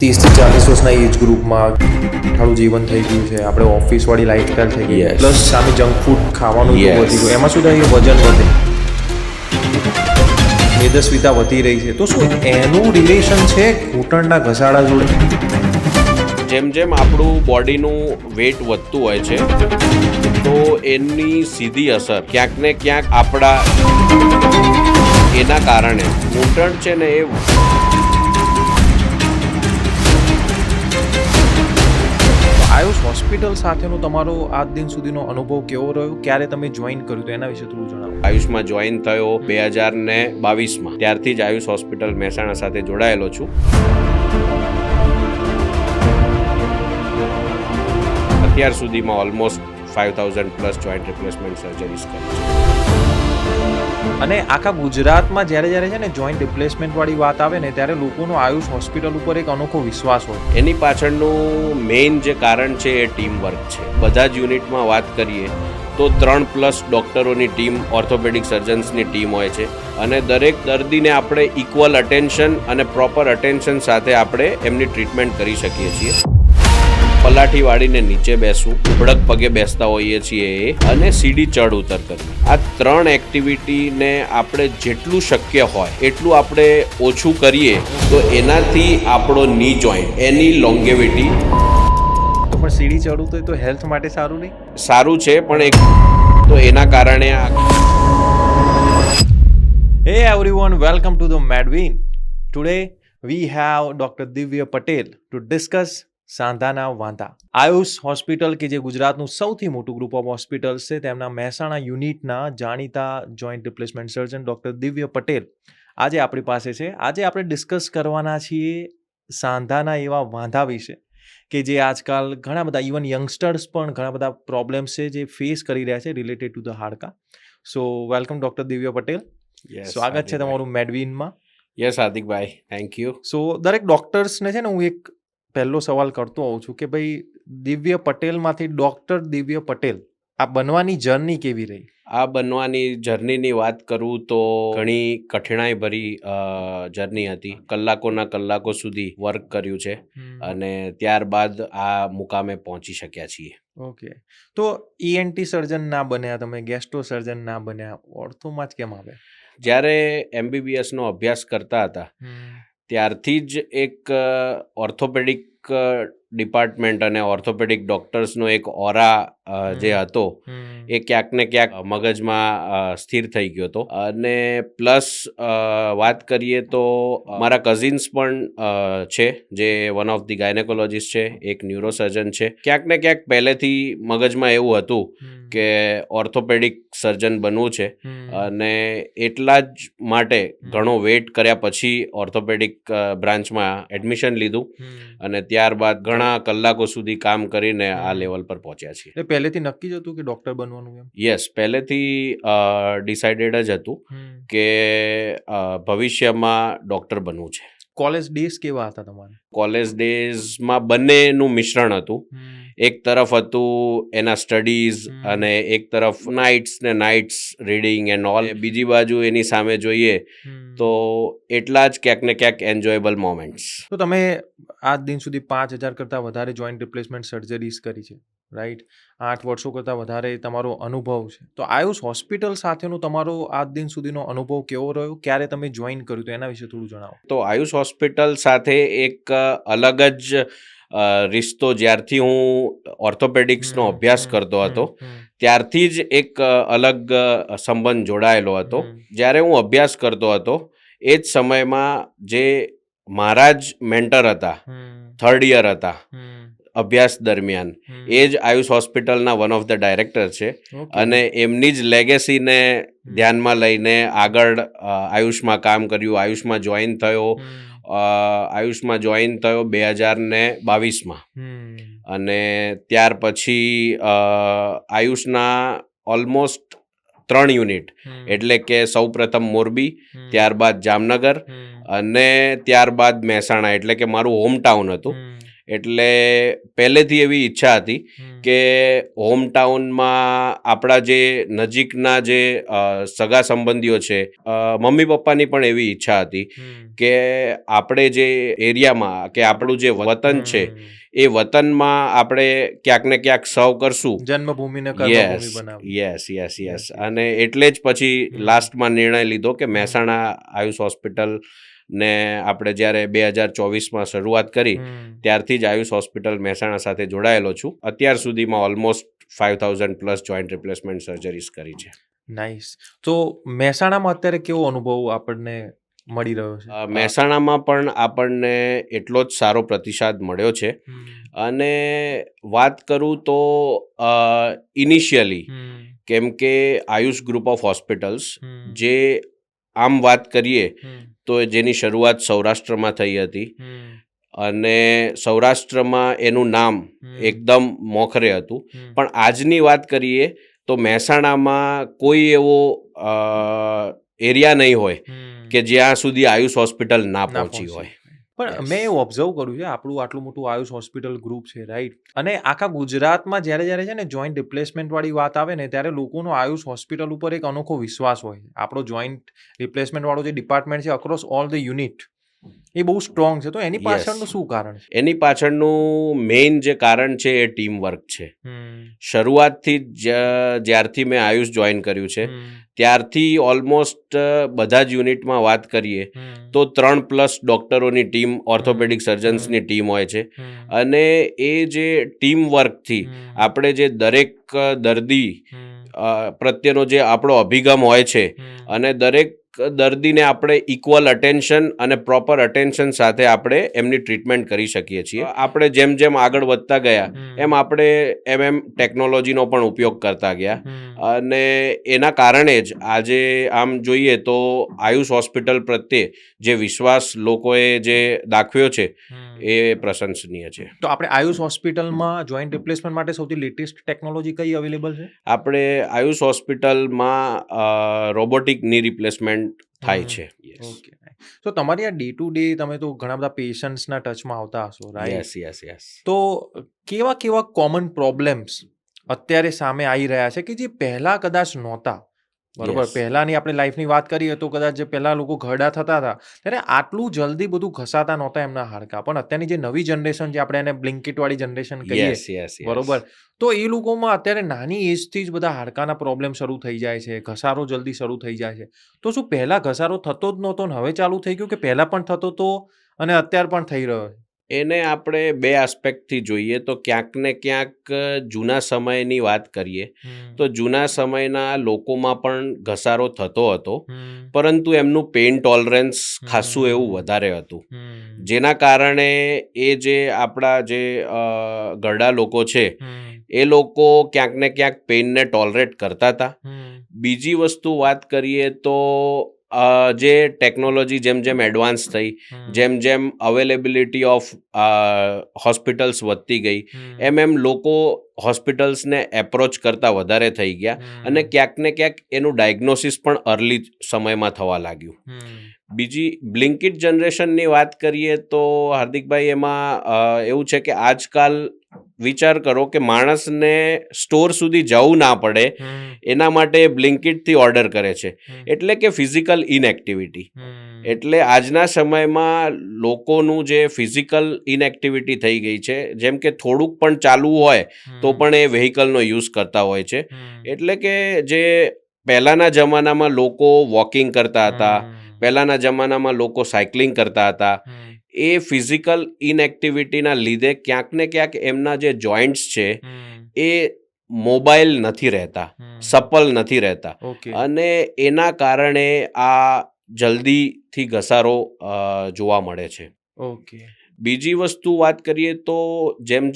30 થી 40 વર્ષના એજ ગ્રુપમાં થોડું જીવન થઈ ગયું છે, આપણે ઓફિસવાળી લાઈફસ્ટાઈલ થઈ ગઈ, પ્લસ સામે જંક ફૂડ ખાવાનું વધી ગયું, એમાં શું થાય વજન વધે, મેદસ્વીતા વધી રહી છે. તો શું એનું રિલેશન છે ઘૂંટણના ઘસાડા જોડે? જેમ જેમ આપણું બોડીનું વેટ વધતું હોય છે તો એની સીધી અસર ક્યાંક ને ક્યાંક આપણા એના કારણે ઘૂંટણ છે ને એ આયુષ હોસ્પિટલ સાથેનો તમારો આજ દિન સુધીનો અનુભવ કેવો રહ્યો? ક્યારે તમે જોઈન કર્યું તો એના વિશે થોડું જણાવો. આયુષમાં જોઈન થયો 2022માં. ત્યારથી જ આયુષ હોસ્પિટલ મહેસાણા સાથે જોડાયેલો છું. અત્યાર સુધીમાં ઓલમોસ્ટ 5000+ જોઈન્ટ રિપ્લેસમેન્ટ સર્જરીઝ કરી છે. અને આખા ગુજરાતમાં જ્યારે છે ને જોઈન્ટ રિપ્લેસમેન્ટ વાળી વાત આવે ને ત્યારે લોકોનો આયુષ હોસ્પિટલ ઉપર એક અનોખો વિશ્વાસ હોય. એની પાછળનું મેઇન જે કારણ છે એ ટીમ વર્ક છે. બધા જ યુનિટમાં વાત કરીએ તો 3+ ડૉક્ટરોની ટીમ, ઓર્થોપેડિક સર્જન્સની ટીમ હોય છે અને દરેક દર્દીને આપણે ઇક્વલ અટેન્શન અને પ્રોપર અટેન્શન સાથે આપણે એમની ટ્રીટમેન્ટ કરી શકીએ છીએ. પલાઠી વાળીને નીચે બેસવું, ઉભડક પગે બેસતા હોઈએ છીએ એ, અને સીડી ચડ ઉતર કરવી. આ 3 એક્ટિવિટીને આપણે જેટલું શક્ય હોય એટલું આપણે ઓછું કરીએ તો એનાથી આપણો ની જોઈન્ટ એની લોંગેવિટી પણ સીડી ચડવું તો હેલ્થ માટે સારું નહીં? સારું છે, પણ એક તો એના કારણે Hey everyone, welcome to the Madwin. Today we have Dr. Divya Patel to discuss સાંધાના વાંધા. આયુષ હોસ્પિટલ કે જે ગુજરાતનું સૌથી મોટું ગ્રુપ ઓફ હોસ્પિટલ્સ છે તેમના મહેસાણા યુનિટના જાણીતા જોઈન્ટ રિપ્લેસમેન્ટ સર્જન ડૉક્ટર દિવ્ય પટેલ આજે આપણી પાસે છે. આજે આપણે ડિસ્કસ કરવાના છીએ સાંધાના એવા વાંધા વિશે કે જે આજકાલ ઘણા બધા ઇવન યંગસ્ટર્સ પણ ઘણા બધા પ્રોબ્લેમ્સ છે જે ફેસ કરી રહ્યા છે રિલેટેડ ટુ ધ હાડકા. સો વેલકમ ડૉક્ટર દિવ્ય પટેલ. સ્વાગત છે તમારું મેડવિનમાં. યસ હાર્દિકભાઈ, થેન્ક યુ. સો દરેક ડૉક્ટર્સને છે ને હું એક પહેલો સવાલ કરતો હોઉં છું કે ભાઈ દિવ્ય પટેલમાંથી ડૉક્ટર દિવ્ય પટેલ આ બનવાની જર્ની કેવી રહી? આ બનવાની જર્નીની વાત કરું તો ઘણી કઠિનાઈભરી જર્ની હતી. કલાકોના કલાકો સુધી વર્ક કર્યું છે અને ત્યારબાદ આ મુકામે પહોંચી શક્યા છીએ. ઓકે, તો ENT સર્જન ના બન્યા તમે, ગેસ્ટ્રો સર્જન ના બન્યા, ઓર્થોમાં જ કેમ આવ્યા? જ્યારે MBBSનો અભ્યાસ કરતા હતા ત્યારથી જ એક ઓર્થોપેડિક ડિપાર્ટમેન્ટ અને ઓર્થોપેડિક ડૉક્ટર્સનો એક ઓરા જે હતો એ ક્યાંક ને ક્યાંક મગજમાં સ્થિર થઈ ગયો હતો. અને પ્લસ વાત કરીએ તો મારા કઝિન્સ પણ છે જે વન ઓફ ધી ગાયનેકોલોજીસ્ટ છે, એક ન્યુરોસર્જન છે. ક્યાંક ને ક્યાંક પહેલેથી મગજમાં એવું હતું કે ઓર્થોપેડિક સર્જન બનવું છે અને એટલા જ માટે ઘણો વેઇટ કર્યા પછી ઓર્થોપેડિક બ્રાન્ચમાં એડમિશન લીધું અને ત્યારબાદ ઘણા કલાકો સુધી કામ કરીને આ લેવલ પર પહોંચ્યા છીએ. એટલે પહેલેથી નક્કી જ હતું કે ડૉક્ટર બનવાનું એમ? યસ, પહેલેથી ડિસાઇડેડ જ હતું કે ભવિષ્યમાં ડૉક્ટર બનવું છે. કોલેજ ડેઝ કેવા હતા તમારે? કોલેજ ડેઝમાં બંનેનું મિશ્રણ હતું. એક તરફ હતું એના સ્ટડીઝ અને એક તરફ નાઇટ્સ રીડિંગ એન્ડ ઓલ. બીજી બાજુ એની સામે જોઈએ તો એટલા જ ક્યાંક ને ક્યાંક એન્જોયેબલ મોમેન્ટ્સ. તો તમે આજ દિન સુધી 5000 કરતાં વધારે જોઈન્ટ રિપ્લેસમેન્ટ સર્જરીઝ કરી છે, રાઈટ? 8 વર્ષો કરતાં વધારે તમારો અનુભવ છે. તો આયુષ હોસ્પિટલ સાથેનો તમારો આજ દિન સુધીનો અનુભવ કેવો રહ્યો? ક્યારે તમે જોઈન કર્યું તો એના વિશે થોડું જણાવો. તો આયુષ હોસ્પિટલ સાથે એક અલગ જ રિશ્તો જ્યારથી હું ઓર્થોપેડિક્સનો અભ્યાસ કરતો હતો ત્યારથી જ એક અલગ સંબંધ જોડાયેલો હતો. જ્યારે હું અભ્યાસ કરતો હતો એ જ સમયમાં જે મારા જ મેન્ટર હતા, 3rd યર હતા અભ્યાસ દરમિયાન, એ જ આયુષ હોસ્પિટલના વન ઓફ ધ ડાયરેક્ટર છે અને એમની જ લેગેસીને ધ્યાનમાં લઈને આગળ આયુષમાં કામ કર્યું. આયુષમાં જોઈન થયો 2022માં અને ત્યાર પછી આયુષના ઓલમોસ્ટ 3 યુનિટ એટલે કે સૌપ્રથમ મોરબી, ત્યારબાદ જામનગર અને ત્યારબાદ મહેસાણા એટલે કે મારું હોમટાઉન હતું. એટલે પહેલેથી એવી ઈચ્છા હતી કે હોમટાઉનમાં આપણા જે નજીકના જે સગા સંબંધીઓ છે, મમ્મી પપ્પાની પણ એવી ઈચ્છા હતી કે આપણે જે એરિયામાં કે આપણું જે વતન છે એ વતનમાં આપણે ક્યાંક ને ક્યાંક સર્વ કરશું. જન્મભૂમિને કર્મભૂમિ બનાવવી. યસ. અને એટલે જ પછી લાસ્ટમાં નિર્ણય લીધો કે મહેસાણા આયુષ હોસ્પિટલ ને આપણે જ્યારે 2024માં શરૂઆત કરી ત્યારથી જ આયુષ હોસ્પિટલ મહેસાણા સાથે જોડાયેલો છું. અત્યાર સુધીમાં ઓલમોસ્ટ 5000+ જોઈન્ટ રિપ્લેસમેન્ટ સર્જરીઝ કરી છે. નાઇસ. તો મહેસાણામાં અત્યારે કેવો અનુભવ આપણને મળી રહ્યો છે? મહેસાણામાં પણ આપણને એટલો જ સારો પ્રતિસાદ મળ્યો છે. અને વાત કરું તો ઇનિશિયલી કેમ કે આયુષ ગ્રુપ ઓફ હોસ્પિટલ્સ જે આમ વાત કરીએ તો જેની શરૂઆત સૌરાષ્ટ્રમાં થઈ હતી અને સૌરાષ્ટ્રમાં એનું નામ એકદમ મોખરે હતું, પણ આજની વાત કરીએ તો મહેસાણામાં કોઈ એવો એરિયા નહીં હોય કે જ્યાં સુધી આયુષ હોસ્પિટલ ના પહોંચી હોય. પણ મેં એવું ઓબ્ઝર્વ કર્યું છે, આપણું આટલું મોટું આયુષ હોસ્પિટલ ગ્રુપ છે, રાઈટ? અને આખા ગુજરાતમાં જ્યારે છે ને જોઈન્ટ રિપ્લેસમેન્ટ વાળી વાત આવે ને ત્યારે લોકોનો આયુષ હોસ્પિટલ ઉપર એક અનોખો વિશ્વાસ હોય. આપણો જોઈન્ટ રિપ્લેસમેન્ટ વાળો જે ડિપાર્ટમેન્ટ છે અક્રોસ ઓલ ધ યુનિટ એ બહુ સ્ટ્રોંગ છે. તો એની પાછળનું શું કારણ છે? એની પાછળનું મેઇન જે કારણ છે એ ટીમ વર્ક છે. શરૂઆતથી જ જ્યારથી મેં આયુષ જોઈન કર્યું છે ત્યારથી ઓલમોસ્ટ બધા જ યુનિટમાં વાત કરીએ તો 3+ ડોક્ટરોની ટીમ, ઓર્થોપેડિક સર્જન્સની ટીમ હોય છે. અને એ જે ટીમ વર્કથી આપણે જે દરેક દર્દી પ્રત્યેનો જે આપણો અભિગમ હોય છે અને દરેક દર્દીને આપણે ઇક્વલ અટેન્શન અને પ્રોપર અટેન્શન સાથે આપણે એમની ટ્રીટમેન્ટ કરી શકીએ છીએ. આપણે જેમ જેમ આગળ વધતા ગયા એમ આપણે એમ ટેકનોલોજીનો પણ ઉપયોગ કરતા ગયા અને એના કારણે જ આજે આમ જોઈએ તો આયુષ હોસ્પિટલ પ્રત્યે જે વિશ્વાસ લોકોએ જે દાખવ્યો છે એ પ્રશંસનીય છે. તો આપણે આયુષ હોસ્પિટલમાં જોઈન્ટ રિપ્લેસમેન્ટ માટે સૌથી લેટેસ્ટ ટેકનોલોજી કઈ અવેલેબલ છે? આપણે આયુષ હોસ્પિટલમાં રોબોટિક ની રિપ્લેસમેન્ટ થાય છે. ઓકે. તો તમારી આ ડે ટુ ડે તમે તો ઘણા બધા પેશન્ટ્સના ટચમાં આવતા હશો, રાઈટ? યસ. તો કેવા કોમન પ્રોબ્લેમ્સ અત્યારે સામે આવી રહ્યા છે કે જે પહેલા કદાચ નહોતા? બરોબર, પહેલાની આપણે લાઈફની વાત કરીએ તો કદાચ જે પહેલા લોકો ઘરડા થતા હતા ત્યારે આટલું જલ્દી બધું ઘસાતા નહોતા એમના હાડકા, પણ અત્યારની જે નવી જનરેશન છે, આપણે એને બ્લિંકિટ વાળી જનરેશન કહીએ, બરોબર, તો એ લોકોમાં અત્યારે નાની એજથી જ બધા હાડકાના પ્રોબ્લેમ શરૂ થઈ જાય છે, ઘસારો જલ્દી શરૂ થઈ જાય છે. તો શું પહેલા ઘસારો થતો જ નહોતો ને હવે ચાલુ થઈ ગયું, કે પહેલા પણ થતો હતો અને અત્યારે પણ થઈ રહ્યો છે? એને આપણે બે આસ્પેક્ટથી જોઈએ તો ક્યાંક ને ક્યાંક જૂના સમયની વાત કરીએ તો જૂના સમયના લોકોમાં પણ ઘસારો થતો હતો, પરંતુ એમનું પેઇન ટોલરન્સ ખાસું એવું વધારે હતું, જેના કારણે એ જે આપણા જે ઘરડા લોકો છે એ લોકો ક્યાંક ને ક્યાંક પેઇનને ટોલરેટ કરતા હતા. બીજી વસ્તુ વાત કરીએ તો જે ટેકનોલોજી જેમ જેમ એડવાન્સ થઈ, જેમ અવેલેબિલિટી ઓફ હોસ્પિટલ્સ વધતી ગઈ, એમ લોકો હોસ્પિટલ્સને એપ્રોચ કરતા વધારે થઈ ગયા અને ક્યાંક ને ક્યાંક એનું ડાયગ્નોસિસ પણ અર્લી સમયમાં થવા લાગ્યું. બીજી બ્લિંકિટ જનરેશનની વાત કરીએ તો હાર્દિકભાઈ એમાં એવું છે કે આજકાલ વિચાર કરો કે માણસને સ્ટોર સુધી જવું ના પડે એના માટે બ્લિંકિટથી ઓર્ડર કરે છે, એટલે કે ફિઝિકલ ઇનએક્ટિવિટી. એટલે આજના સમયમાં લોકોનું જે ફિઝિકલ ઇનએક્ટિવિટી થઈ ગઈ છે, જેમ કે થોડુંક પણ ચાલવું હોય તો પણ એ વ્હીકલનો યુઝ કરતા હોય છે. એટલે કે જે પહેલાંના જમાનામાં લોકો વોકિંગ કરતા હતા, પહેલાંના જમાનામાં લોકો સાયકલિંગ કરતા હતા, એ ફિઝિકલ ઇનએક્ટિવિટીના લીધે ક્યાંક ને ક્યાંક એમના જે જોઈન્ટ્સ છે એ મોબાઈલ નથી રહેતા, સપલ નથી રહેતા, અને એના કારણે આ જલ્દીથી ઘસારો જોવા મળે છે. બીજી વસ્તુ વાત કરીએ તો જેમ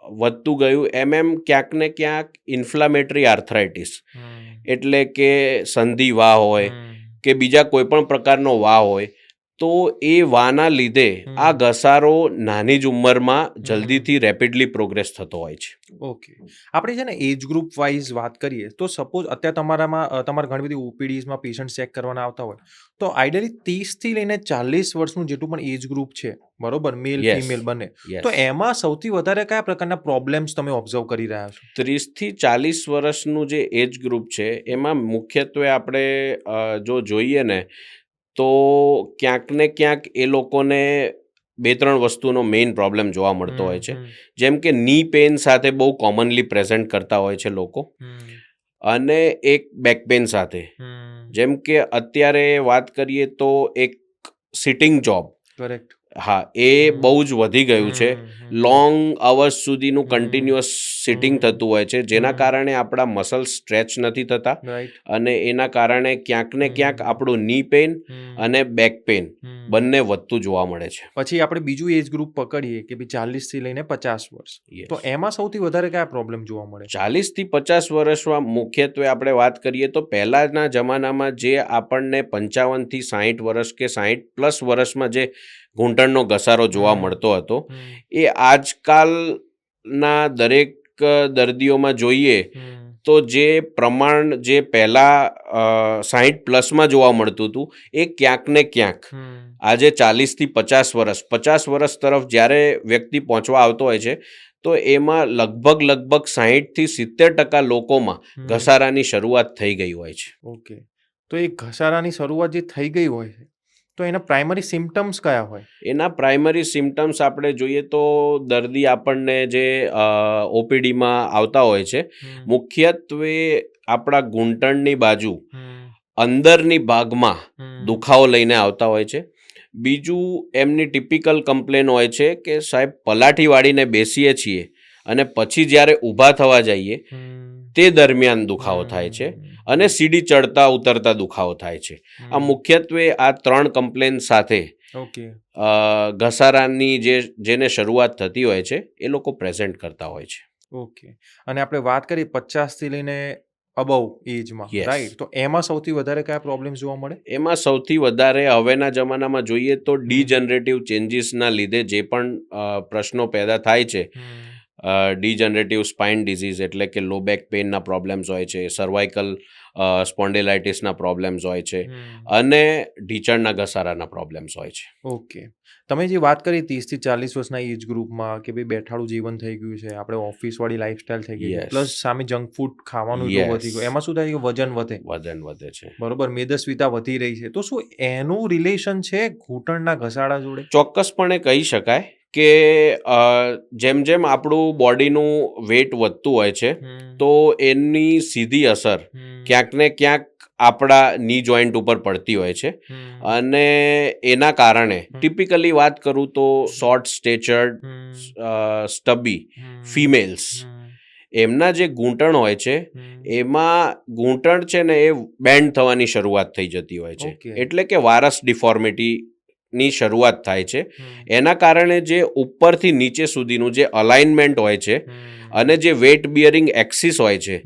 વધતું ગયું એમ ક્યાંક ને ક્યાંક ઇન્ફ્લામેટરી આર્થરાઇટિસ, એટલે કે સંધિ વાહ હોય કે બીજા કોઈ પણ પ્રકારનો વાહ હોય, તો એ વાના લીધે આ ઘસારો નાની જ ઉંમરમાં જલ્દીથી રેપિડલી પ્રોગ્રેસ થતો હોય છે. ઓકે, આપણે છે ને એજ ગ્રુપ વાઇઝ વાત કરીએ તો સપોઝ અત્યારે તમારે ઘણી બધી ઓપીડીઝમાં પેશન્ટ ચેક કરવાના આવતા હોય તો આઈડિયલી 30થી લઈને 40 વર્ષનું જેટલું પણ એજ ગ્રુપ છે, બરોબર, મેલ Yes. ફિમેલ બંને, Yes. તો એમાં સૌથી વધારે કયા પ્રકારના પ્રોબ્લેમ્સ તમે ઓબ્ઝર્વ કરી રહ્યા છો? 30થી 40 વર્ષનું જે એજ ગ્રુપ છે એમાં મુખ્યત્વે આપણે જો જોઈએ ને તો ક્યાંક ને ક્યાંક એ લોકોને 2-3 વસ્તુનો મેઇન પ્રોબ્લેમ જોવા મળતો હોય છે. જેમ કે ની પેઇન સાથે બહુ કોમનલી પ્રેઝન્ટ કરતા હોય છે લોકો, અને એક બેક પેઇન સાથે. જેમ કે અત્યારે વાત કરીએ તો એક સિટિંગ જોબ, કરેક્ટ. હા, એ બહુ જ વધી ગયું છે. લોંગ અવર્સ સુધીનું કન્ટિન્યુઅસ સિટિંગ થતું હોય છે, જેના કારણે આપણા મસલ્સ સ્ટ્રેચ નથી થતા, રાઈટ. અને એના કારણે ક્યાંક ને ક્યાંક આપણું ની પેઇન અને બેક પેઇન બંને વધતું જોવા મળે છે. પછી આપણે બીજું એજ ગ્રુપ પકડીએ કે ભાઈ 40 થી લઈને 50 વર્ષ, Yes. તો એમાં સૌથી વધારે કયા પ્રોબ્લેમ જોવા મળે? 40થી 50 વર્ષમાં મુખ્યત્વે આપણે વાત કરીએ તો પહેલાંના જમાનામાં જે આપણને 55થી 60 વર્ષ કે 60+ વર્ષમાં જે ઘૂંટણનો ઘસારો જોવા મળતો હતો, એ આજકાલના દરેક દર્દીઓમાં જોઈએ તો જે પ્રમાણ જે પહેલાં 60+માં જોવા મળતું હતું એ ક્યાંક ને ક્યાંક આજે 40થી 50 વર્ષ તરફ જ્યારે વ્યક્તિ પહોંચવા આવતો હોય છે તો એમાં લગભગ 60થી 70% લોકોમાં ઘસારાની શરૂઆત થઈ ગઈ હોય છે. ઓકે, તો એ ઘસારાની શરૂઆત જે થઈ ગઈ હોય છે તો એના પ્રાઇમરી સિમ્પટમ્સ કયા હોય? એના પ્રાઇમરી સિમ્પટમ્સ આપણે જોઈએ તો દર્દી આપણને જે ઓપીડીમાં આવતા હોય છે, મુખ્યત્વે આપણા ઘૂંટણની બાજુ અંદરની ભાગમાં દુખાવો લઈને આવતા હોય છે. બીજું એમની ટિપિકલ કમ્પ્લેન હોય છે કે સાહેબ પલાઠી વાળીને બેસીએ છીએ અને પછી જ્યારે ઊભા થવા જઈએ તે દરમિયાન દુખાવો થાય છે, અને સીડી ચડતા ઉતરતા દુખાવો થાય છે. આ મુખ્યત્વે આ 3 કમ્પ્લેન સાથે ઓકે, ઘસારાની જેને શરૂઆત થતી હોય છે એ લોકો પ્રેઝન્ટ કરતા હોય છે. ઓકે. અને આપણે વાત કરીએ 50 થી લઈને અબવ એજમાં, Yes. રાઈટ, તો એમાં સૌથી વધારે કયા પ્રોબ્લેમ જોવા મળે? એમાં સૌથી વધારે હવેના જમાનામાં જોઈએ તો ડીજનરેટિવ ચેન્જીસના લીધે જે પણ પ્રશ્નો પેદા થાય છે, ડીજનરેટિવ સ્પાઇન ડિઝીઝ એટલે કે લો બેક પેઇનના પ્રોબ્લેમ્સ હોય છે, સર્વાઇકલ સ્પોન્ડિલાઇટિસના પ્રોબ્લેમ્સ હોય છે, અને ઢીંચણના ઘસારાના પ્રોબ્લેમ્સ હોય છે. ઓકે, તમે જે વાત કરી 30 થી 40 વર્ષના એજ ગ્રુપમાં કે ભાઈ બેઠાડું જીવન થઈ ગયું છે, આપણે ઓફિસવાળી લાઈફસ્ટાઈલ થઈ ગઈ છે, Yes. પ્લસ સામે જંક ફૂડ ખાવાનું Yes. એટલું વધી ગયું, એમાં શું થાય કે વજન વધે છે. બરોબર, મેદસ્વીતા વધી રહી છે, તો શું એનું રિલેશન છે ઘૂંટણના ઘસારા જોડે? ચોક્કસપણે કહી શકાય કે જેમ જેમ આપણું બોડીનું વેટ વધતું હોય છે તો એની સીધી અસર ક્યાંક ને ક્યાંક આપણા ની જોઈન્ટ ઉપર પડતી હોય છે, અને એના કારણે ટિપિકલી વાત કરું તો શોર્ટ સ્ટેચર્ડ સ્ટબી ફિમેલ્સ, એમના જે ઘૂંટણ હોય છે એમાં ઘૂંટણ છે ને એ બેન્ડ થવાની શરૂઆત થઈ જતી હોય છે. Okay. એટલે કે વારસ ડિફોર્મિટીની શરૂઆત થાય છે. એના કારણે જે ઉપરથી નીચે સુધીનું જે અલાઇનમેન્ટ હોય છે અને જે વેટ બિયરિંગ એક્સિસ હોય છે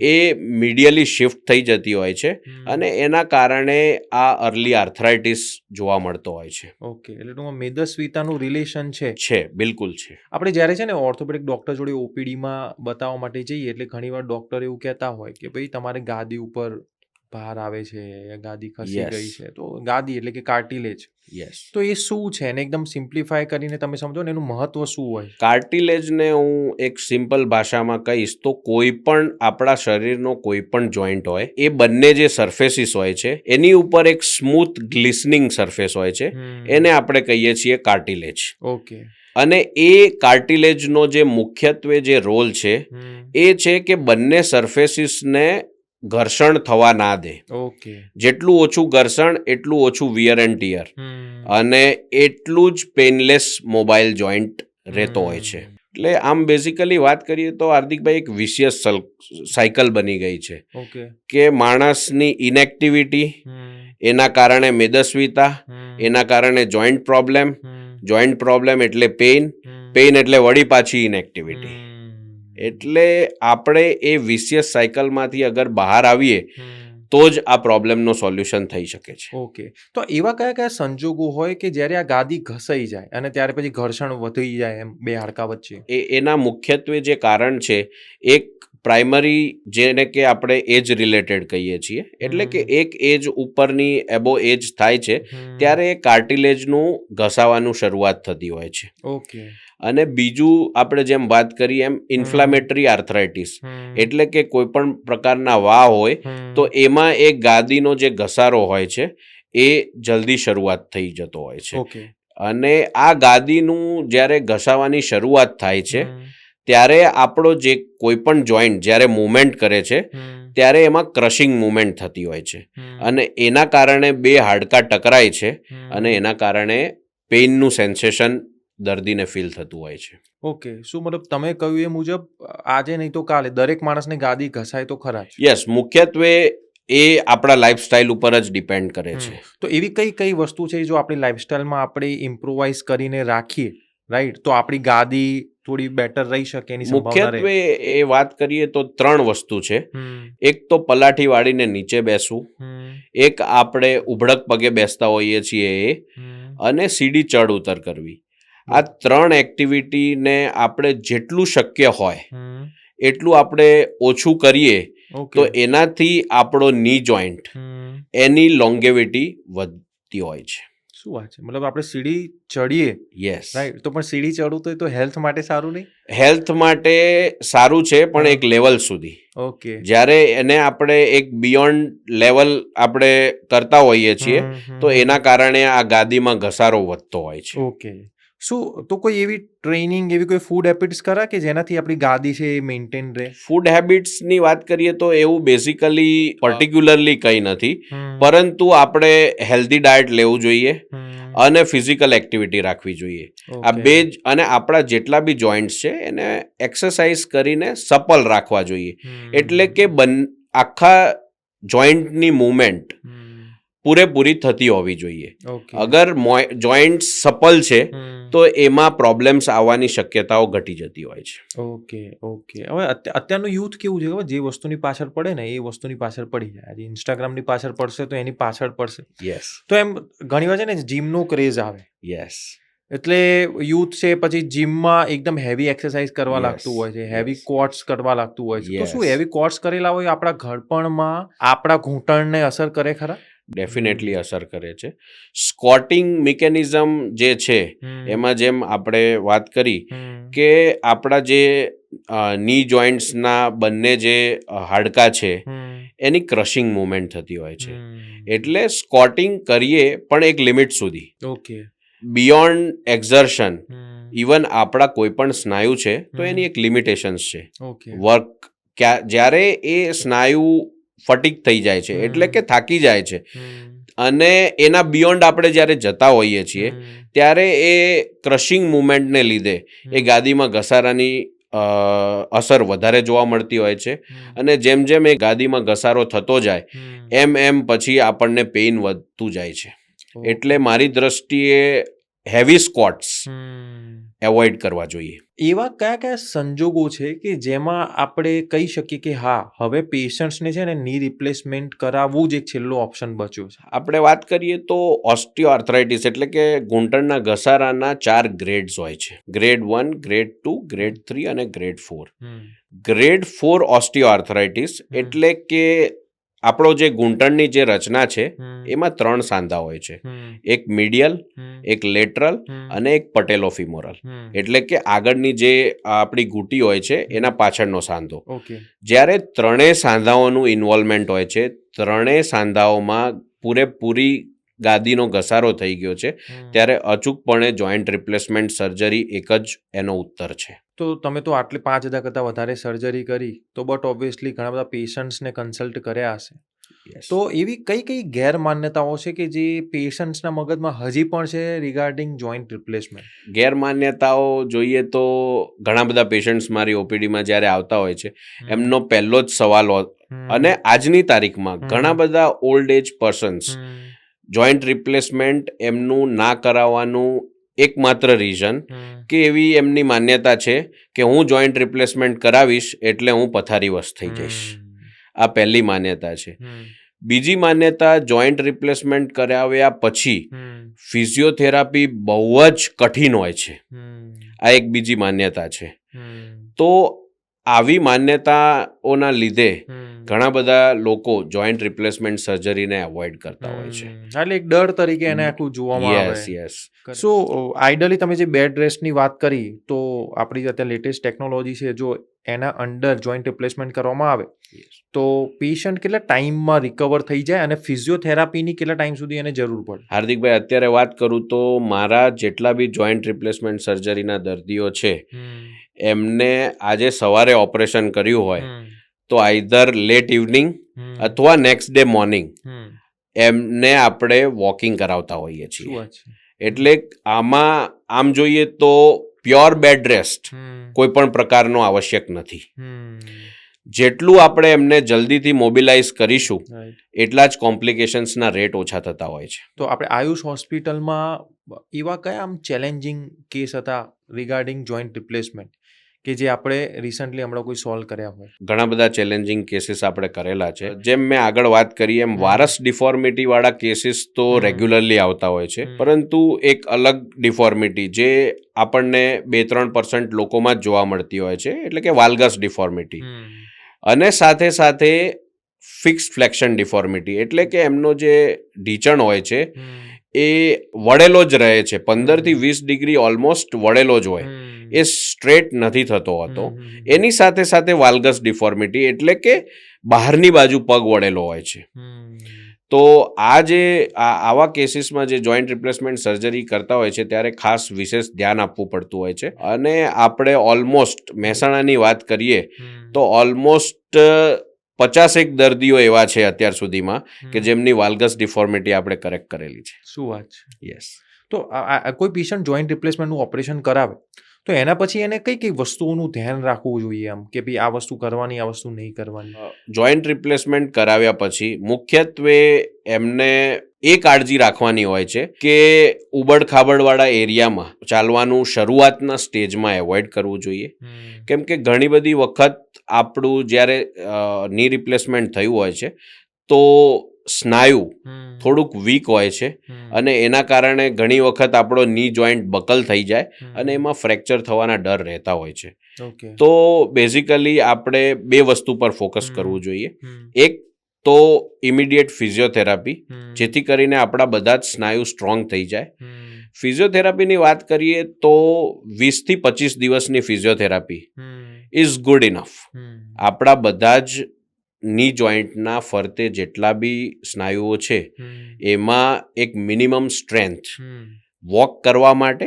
એ મીડિયલી શિફ્ટ થઈ જતી હોય છે, અને એના કારણે આ અર્લી આર્થરાઇટિસ જોવા મળતો હોય છે. ઓકે, એટલે ટૂંકમાં મેદસ્વીતાનું રિલેશન છે. બિલકુલ છે. આપણે જ્યારે છે ને ઓર્થોપેડિક ડૉક્ટર જોડે ઓપીડીમાં બતાવવા માટે જઈએ એટલે ઘણીવાર ડૉક્ટર એવું કહેતા હોય કે ભાઈ તમારે ગાદી ઉપર ભાર આવે છે, ગાદી ખસી Yes. ગઈ છે, તો ગાદી એટલે કે કાર્ટિલેજ, યસ. તો એ શું છે એને એકદમ સિમ્પ્લિફાય કરીને તમે સમજો ને એનું મહત્વ શું હોય? કાર્ટિલેજને હું એક સિમ્પલ ભાષામાં કહીશ તો કોઈ પણ આપણા શરીરનો કોઈ પણ જોઈન્ટ હોય એ બંને જે સરફેસીસ હોય છે એની ઉપર એક સ્મૂથ ગ્લિસનિંગ સરફેસ હોય છે, એને આપણે કહીએ છીએ કાર્ટિલેજ. ઓકે. અને એ કાર્ટિલેજનો જે મુખ્યત્વે જે રોલ છે એ છે કે બંને સરફેસીસને ઘર્ષણ થવા ના દે. ઓકે. જેટલું ઓછું ઘર્ષણ એટલું ઓછું વિયર એન્ડ ટીયર, અને એટલું જ પેનલેસ મોબાઈલ જોઈન્ટ રહેતો હોય છે. એટલે આમ બેઝિકલી વાત કરીએ તો હાર્દિકભાઈ એક વિશિયસ સાયકલ બની ગઈ છે ઓકે. કે માણસની ઇનેક્ટિવિટી, એના કારણે મેદસ્વીતા, એના કારણે જોઈન્ટ પ્રોબ્લેમ એટલે પેઇન એટલે વળી પાછી ઇનેક્ટિવિટી. એટલે આપણે એ વિશિયસ સાયકલમાંથી અગર બહાર આવીએ તો જ આ પ્રોબ્લેમનો સોલ્યુશન થઈ શકે છે. ઓકે, તો એવા કયા કયા સંજોગો હોય કે જ્યારે આ ગાદી ઘસાઈ જાય અને ત્યારે પછી ઘર્ષણ વધી જાય એમ બે હાડકા વચ્ચે? એના મુખ્યત્વે જે કારણ છે, એક પ્રાઇમરી જેને કે આપણે એજ રિલેટેડ કહીએ છીએ, એટલે કે એક એજ ઉપરની એબો એજ થાય છે ત્યારે એ કાર્ટિલેજનું ઘસાવાનું શરૂઆત થતી હોય છે. ઓકે. અને બીજું આપણે જેમ વાત કરી એમ ઇન્ફ્લામેટરી આર્થરાઇટિસ, એટલે કે કોઈ પણ પ્રકારના વા હોય તો એમાં એ ગાદીનો જે ઘસારો હોય છે એ જલ્દી શરૂઆત થઈ જતો હોય છે. ઓકે. અને આ ગાદીનું જ્યારે ઘસાવાની શરૂઆત થાય છે ત્યારે આપણો જે કોઈ પણ જોઈન્ટ જ્યારે મૂવમેન્ટ કરે છે ત્યારે એમાં ક્રશિંગ મૂવમેન્ટ થતી હોય છે અને એના કારણે બે હાડકાં ટકરાય છે અને એના કારણે પેઇનનું સેન્સેશન દર્દીને ફીલ થતું હોય છે. ઓકે, શું મતલબ તમે કહ્યું એ મુજબ આજે નહીં તો કાલે દરેક માણસને ગાદી ઘસાય તો ખરા જ? યસ, મુખ્યત્વે એ આપણા લાઈફસ્ટાઈલ ઉપર જ ડિપેન્ડ કરે છે. તો એવી કઈ કઈ વસ્તુ છે જો આપણી લાઈફસ્ટાઈલમાં આપણે ઇમ્પ્રોવાઇઝ કરીને રાખીએ, રાઈટ, તો આપણી ગાદી થોડી બેટર રહી શકે એની સંભાવના રહે? મુખ્યત્વે એ વાત કરીએ તો 3 વસ્તુ છે. એક તો પલાઠી વાળીને નીચે બેસવું, એક આપણે ઉભડક પગે બેસતા હોઈએ છીએ એ, અને સીડી ચડ ઉતર કરવી. આ 3 એક્ટિવિટીને આપણે જેટલું શક્ય હોય એટલું આપણે ઓછું કરીએ તો એનાથી આપણો ની જોઈન્ટ એની લોંગેવિટી વધતી હોય છે. શું વાત છે, મતલબ આપણે સીડી ચડીએ, યસ, રાઈટ, તો પણ સીડી ચડવું તો હેલ્થ માટે સારું નહીં? હેલ્થ માટે સારું છે પણ એક લેવલ સુધી. ઓકે. જ્યારે એને આપણે એક બિયોન્ડ લેવલ આપણે કરતા હોઈએ છીએ તો એના કારણે આ ગાદીમાં ઘસારો વધતો હોય છે. ઓકે. શું તો કોઈ એવી ટ્રેનિંગ, એવી કોઈ ફૂડ હેબિટ્સ ખરા કે જેનાથી આપણી ગાદી છે એ મેન્ટેન રહે? ફૂડ હેબિટ્સની વાત કરીએ તો એવું બેઝિકલી પર્ટિક્યુલરલી કંઈ નથી, પરંતુ આપણે હેલ્ધી ડાયટ લેવું જોઈએ અને ફિઝિકલ એક્ટિવિટી રાખવી જોઈએ. આ બે જ, અને આપણા જેટલા બી જોઈન્ટ્સ છે એને એક્સરસાઇઝ કરીને સપલ રાખવા જોઈએ, એટલે કે આખા જોઈન્ટની મૂવમેન્ટ પૂરેપૂરી થતી હોવી જોઈએ. અગર જોઈન્ટ સપલ છે તો એમાં પ્રોબ્લેમ્સ આવવાની શક્યતાઓ ઘટી જતી હોય છે. ઓકે. ઓકે. હવે અત્યારનું યુથ કેવું છે, જે વસ્તુની પાછળ પડે ને એ વસ્તુની પાછળ પડી જાય. આજે ઇન્સ્ટાગ્રામની પાછળ પડશે તો એની પાછળ પડશે. યસ. તો એમ ઘણી વાર છે ને જીમનો ક્રેઝ આવે, યસ, એટલે યુથ છે પછી જીમમાં એકદમ હેવી એક્સરસાઇઝ કરવા લાગતું હોય છે, હેવી ક્વોટ્સ કરવા લાગતું હોય છે. તો શું હેવી ક્વોટ્સ કરેલા હોય આપણા ઘડપણમાં આપણા ઘૂંટણને અસર કરે ખરા? ડેફિનેટલી અસર કરે છે. સ્કોટિંગ મિકેનિઝમ જે છે એમાં જેમ આપણે વાત કરી કે આપણા જે ની જોઈન્ટ્સના બંને જે હાડકાં છે એની ક્રશિંગ મૂવમેન્ટ થતી હોય છે, એટલે સ્કોટિંગ કરીએ પણ એક લિમિટ સુધી. ઓકે. બિયોન્ડ એક્ઝર્શન, ઇવન આપણા કોઈ પણ સ્નાયુ છે તો એની એક લિમિટેશન્સ છે. વર્ક જ્યારે એ સ્નાયુ ફટીક થઈ જાય છે, એટલે કે થાકી જાય છે, અને એના બિયોન્ડ આપણે જ્યારે જતા હોઈએ છીએ ત્યારે એ ક્રશિંગ મૂવમેન્ટને લીધે એ ગાદીમાં ઘસારાની અસર વધારે જોવા મળતી હોય છે, અને જેમ જેમ એ ગાદીમાં ઘસારો થતો જાય એમ પછી આપણને પેઇન વધતું જાય છે. એટલે મારી દ્રષ્ટિએ હેવી સ્ક્વોટ્સ એવોઇડ કરવા જોઈએ. એવા કયા કયા સંજોગો છે કે જેમાં આપણે કહી શકીએ કે હા, હવે પેશન્ટ્સને છે ને ની રિપ્લેસમેન્ટ કરાવવું જ એક છેલ્લો ઓપ્શન બચ્યો છે? આપણે વાત કરીએ તો ઓસ્ટિયોઆર્થરાઇટિસ એટલે કે ઘૂંટણના ઘસારાના 4 ગ્રેડ્સ હોય છે. ગ્રેડ 1, ગ્રેડ 2, ગ્રેડ 3 અને ગ્રેડ 4. ગ્રેડ 4 ઓસ્ટિયોઆર્થરાઇટિસ એટલે કે આપણો જે ઘૂંટણની જે રચના છે એમાં 3 સાંધા હોય છે, એક મીડિયલ, એક લેટરલ અને એક પટેલોફિમોરલ, એટલે કે આગળની જે આપણી ઘૂંટી હોય છે એના પાછળનો સાંધો. જ્યારે 3 સાંધાઓનું ઇન્વોલ્વમેન્ટ હોય છે, 3 સાંધાઓમાં પૂરેપૂરી ગાદીનો ઘસારો થઈ ગયો છે, ત્યારે અચૂકપણે જોઈન્ટ રિપ્લેસમેન્ટ સર્જરી એક જ એનો ઉત્તર છે. તો તમે તો આટલી 5,000 કરતાં વધારે સર્જરી કરી, તો બટ ઓબ્વિયસલી ઘણા બધા પેશન્ટ્સને કન્સલ્ટ કર્યા હશે. તો એવી કઈ કઈ ગેરમાન્યતાઓ છે કે જે પેશન્ટ્સના મગજમાં હજી પણ છે રિગાર્ડિંગ જોઈન્ટ રિપ્લેસમેન્ટ? ગેરમાન્યતાઓ જોઈએ તો ઘણા બધા પેશન્ટ્સ મારી ઓપીડીમાં જ્યારે આવતા હોય છે એમનો પહેલો જ સવાલ, અને આજની તારીખમાં ઘણા બધા old age persons joint replacement એમનું ના કરાવવાનું એકમાત્ર રીઝન કે એવી એમની માન્યતા છે કે હું જોઈન્ટ રિપ્લેસમેન્ટ કરાવીશ એટલે હું પથારીવશ થઈ જઈશ. આ પહેલી માન્યતા છે. બીજી માન્યતા, જોઈન્ટ રિપ્લેસમેન્ટ કરાવ્યા પછી ફિઝિયોથેરાપી બહુ જ કઠિન હોય છે. આ એક બીજી માન્યતા છે. તો આવી માન્યતાઓના લીધે ઘણા બધા લોકો જોઈન્ટ રિપ્લેસમેન્ટ સર્જરીને અવોઇડ કરતા હોય છે. એટલે એક ડર તરીકે એને આખું જોવામાં આવે. યસ. સો આઈડિયલી તમે જે બેડ રેસ્ટની વાત કરી, તો આપણી અત્યારે લેટેસ્ટ ટેકનોલોજી છે, જો એના અંડર જોઈન્ટ રિપ્લેસમેન્ટ કરવામાં આવે તો પેશન્ટ કેટલા ટાઈમમાં રિકવર થઈ જાય અને ફિઝિયોથેરાપીની કેટલા ટાઈમ સુધી એને જરૂર પડે? હાર્દિકભાઈ, અત્યારે વાત કરું તો મારા જેટલા બી જોઈન્ટ રિપ્લેસમેન્ટ સર્જરીના દર્દીઓ છે, એમને આજે સવારે ઓપરેશન કર્યું હોય તો આઈધર લેટ ઇવનિંગ અથવા નેક્સ્ટ ડે મોર્નિંગ એમને આપણે વોકિંગ કરાવતા હોઈએ છીએ. એટલે આમાં આમ જોઈએ તો પ્યોર બેડ રેસ્ટ કોઈ પણ પ્રકારનો આવશ્યક નથી. જેટલું આપણે એમને જલ્દીથી મોબિલાઇઝ કરીશું એટલા જ કોમ્પ્લિકેશન્સના રેટ ઓછા થતા હોય છે. તો આપણે આયુષ હોસ્પિટલમાં એવા કયા આમ ચેલેન્જિંગ કેસ હતા રિગાર્ડિંગ જોઈન્ટ રિપ્લેસમેન્ટ કે જે આપણે રિસન્ટલી હમણાં કોઈ સોલ્વ કર્યા હોય? ઘણા બધા ચેલેન્જિંગ કેસીસ આપણે કરેલા છે. જેમ મેં આગળ વાત કરી એમ વારસ ડિફોર્મિટી વાળા કેસીસ તો રેગ્યુલરલી આવતા હોય છે, પરંતુ એક અલગ ડિફોર્મિટી જે આપણને 2-3% લોકોમાં જ જોવા મળતી હોય છે, એટલે કે વાલ્ગસ ડિફોર્મિટી, અને સાથે સાથે ફિક્સ ફ્લેક્શન ડિફોર્મિટી, એટલે કે એમનો જે ઢીંચણ હોય છે એ વળેલો જ રહે છે, 15 થી 20 ડિગ્રી ઓલમોસ્ટ વળેલો જ હોય, એ સ્ટ્રેટ નથી થતો હોતો. એની સાથે સાથે વાલ્ગસ ડિફોર્મિટી, એટલે કે બહારની બાજુ પગ વળેલો હોય છે. તો આવા કેસીસમાં જે જોઈન્ટ રિપ્લેસમેન્ટ સર્જરી કરતા હોય છે ત્યારે ખાસ વિશેષ ધ્યાન આપવું પડતું હોય છે. અને આપણે ઓલમોસ્ટ મહેસાણાની વાત કરીએ તો ઓલમોસ્ટ 50 દર્દીઓ એવા છે અત્યાર સુધીમાં કે જેમની વાલ્ગસ ડિફોર્મિટી આપણે કરેક્ટ કરેલી છે. શું વાત છે! યસ. તો કોઈ પેશન્ટ જોઈન્ટ રિપ્લેસમેન્ટનું ઓપરેશન કરાવે તો એના પછી એને કઈ કઈ વસ્તુઓનું ધ્યાન રાખવું જોઈએ, આમ કે ભાઈ આ વસ્તુ કરવાની, આ વસ્તુ નહીં કરવાની? જોઈન્ટ રિપ્લેસમેન્ટ કરાવ્યા પછી મુખ્યત્વે એમને એ કાળજી રાખવાની હોય છે કે ઉબડ-ખાબડવાળા એરિયામાં ચાલવાનું શરૂઆતના સ્ટેજમાં એવોઇડ કરવું જોઈએ. કેમ કે ઘણી બધી વખત આપણું જ્યારે ની રિપ્લેસમેન્ટ થયું હોય છે તો સ્નાયુ થોડુંક વીક હોય છે અને એના કારણે ઘણી વખત આપણો ની જોઈન્ટ બકલ થઈ જાય અને એમાં ફ્રેક્ચર થવાના ડર રહેતા હોય છે. તો બેઝિકલી આપણે 2 વસ્તુ પર ફોકસ કરવું જોઈએ. એક તો ઇમિડિયેટ ફિઝિયોથેરાપી, જેથી કરીને આપણા બધા જ સ્નાયુ સ્ટ્રોંગ થઈ જાય. ફિઝિયોથેરાપીની વાત કરીએ તો 20 થી 25 દિવસની ફિઝિયોથેરાપી ઇઝ ગુડ ઇનફ. આપણા બધા જ ની જોઈન્ટના ફરતે જેટલા બી સ્નાયુઓ છે એમાં એક મિનિમમ સ્ટ્રેન્થ વોક કરવા માટે